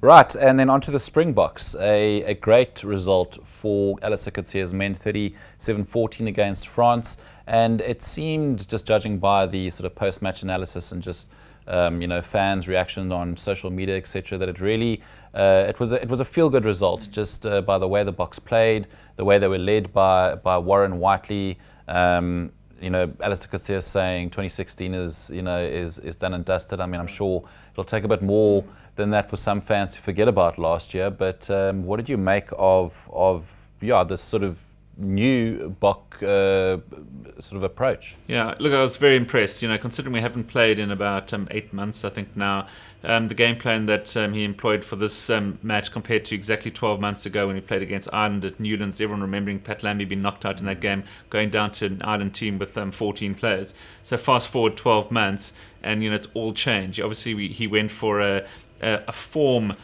Right, and then onto the Springboks. A great result for Alistair Coetzee's men, 37-14 against France. And it seemed, just judging by the sort of post-match analysis and just fans' reaction on social media, etc., that it really it was a feel-good result, just by the way the Boks played, the way they were led by Warren Whiteley. Alistair Coetzee saying 2016 is done and dusted. I mean, I'm sure it'll take a bit more than that for some fans to forget about last year. But what did you make of this sort of new Bok sort of approach? Yeah, look, I was very impressed. Considering we haven't played in about 8 months, I think now. The game plan that he employed for this match compared to exactly 12 months ago when he played against Ireland at Newlands. Everyone remembering Pat Lambie being knocked out in that game, going down to an Ireland team with 14 players. So fast forward 12 months, and it's all changed. Obviously, he went for a form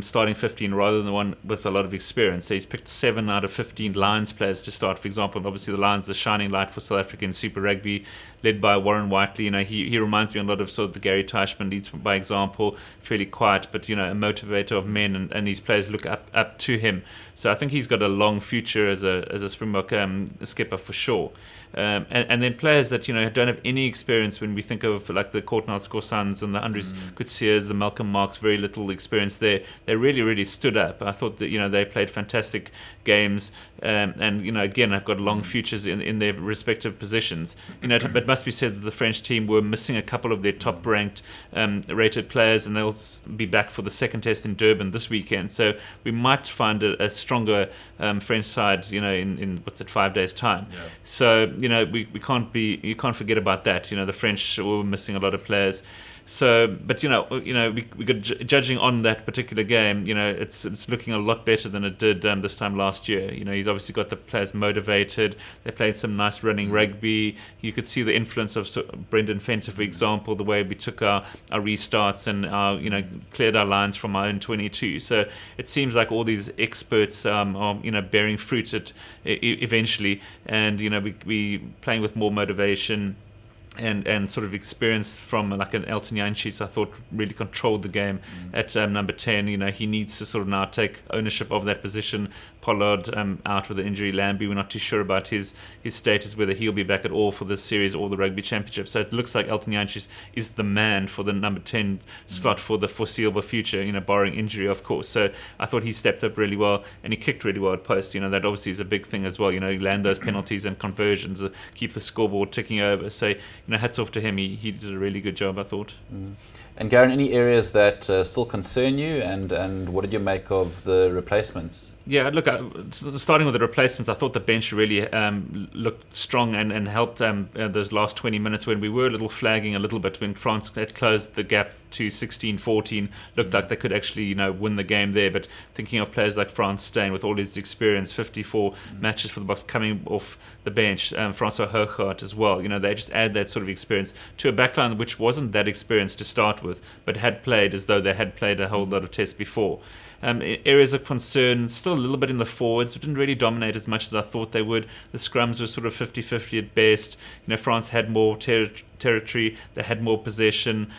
starting 15 rather than the one with a lot of experience. So he's picked 7 out of 15 Lions players to start, for example. And obviously the Lions, the shining light for South African Super Rugby, led by Warren Whiteley. He reminds me a lot of sort of the Gary Teichmann, leads by example, fairly quiet, but a motivator of men, and these players look up to him. So I think he's got a long future as a Springbok skipper for sure. And then players that don't have any experience, when we think of like the Courtnall Scorsans and the Andries Coetzee's, the Malcolm Marks, very little experience there. They really stood up. I thought that they played fantastic games, and again, I've got long futures in their respective positions. It must be said that the French team were missing a couple of their top-ranked rated players, and they'll be back for the second test in Durban this weekend. So we might find a stronger French side, in 5 days' time. Yeah. So you can't forget about that. The French were missing a lot of players. So, but we got judging on that particular game. It's looking a lot better than it did this time last year. He's obviously got the players motivated. They played some nice running rugby. You could see the influence of Brendan Fenter, for example, the way we took our restarts and our cleared our lines from our own 22. So it seems like all these experts are bearing fruit eventually, and we playing with more motivation. And sort of experience from like an Elton Jantjies, I thought really controlled the game at number 10. He needs to sort of now take ownership of that position. Pollard out with the injury. Lambie, we're not too sure about his status, whether he'll be back at all for this series or the Rugby Championship. So it looks like Elton Jantjies is the man for the number 10 slot for the foreseeable future, barring injury, of course. So I thought he stepped up really well, and he kicked really well at post. That obviously is a big thing as well. Land those penalties and conversions, keep the scoreboard ticking over. So hats off to him. He did a really good job, I thought. And Garen, any areas that still concern you, and what did you make of the replacements? Yeah, look, starting with the replacements, I thought the bench really looked strong and helped those last 20 minutes when we were a little flagging a little bit when France had closed the gap to 16-14. Looked like they could actually, win the game there. But thinking of players like Frans Steyn with all his experience, 54 matches for the Boks coming off the bench, Francois Hoogaard as well. They just add that sort of experience to a backline which wasn't that experienced to start with, but had played as though they had played a whole lot of tests before. Areas of concern, still a little bit in the forwards, but didn't really dominate as much as I thought they would. The scrums were sort of 50-50 at best. France had more territory, they had more possession.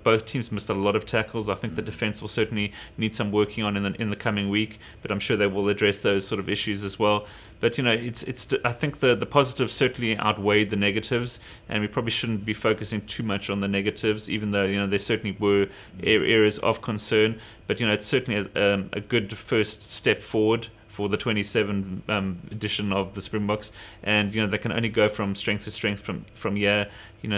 Both teams missed a lot of tackles. I think the defence will certainly need some working on in the coming week, but I'm sure they will address those sort of issues as well. But I think the positives certainly outweighed the negatives, and we probably shouldn't be focusing too much on the negatives, even though there certainly were areas of concern. But it's certainly a good first step forward for the 27 edition of the Springboks, and they can only go from strength to strength from here.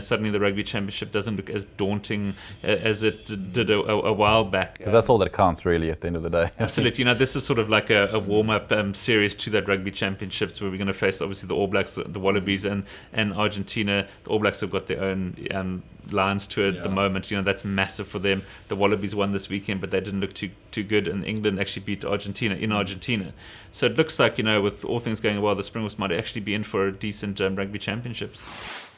Suddenly the Rugby Championship doesn't look as daunting as it did a while back. Because that's all that counts really at the end of the day. Absolutely. This is sort of like a warm-up series to that Rugby Championships, where we're going to face obviously the All Blacks, the Wallabies, and Argentina. The All Blacks have got their own lines to it at the moment. That's massive for them. The Wallabies won this weekend, but they didn't look too good, and England actually beat Argentina in Argentina. So it looks like, with all things going well, the Springboks might actually be in for a decent Rugby Championships.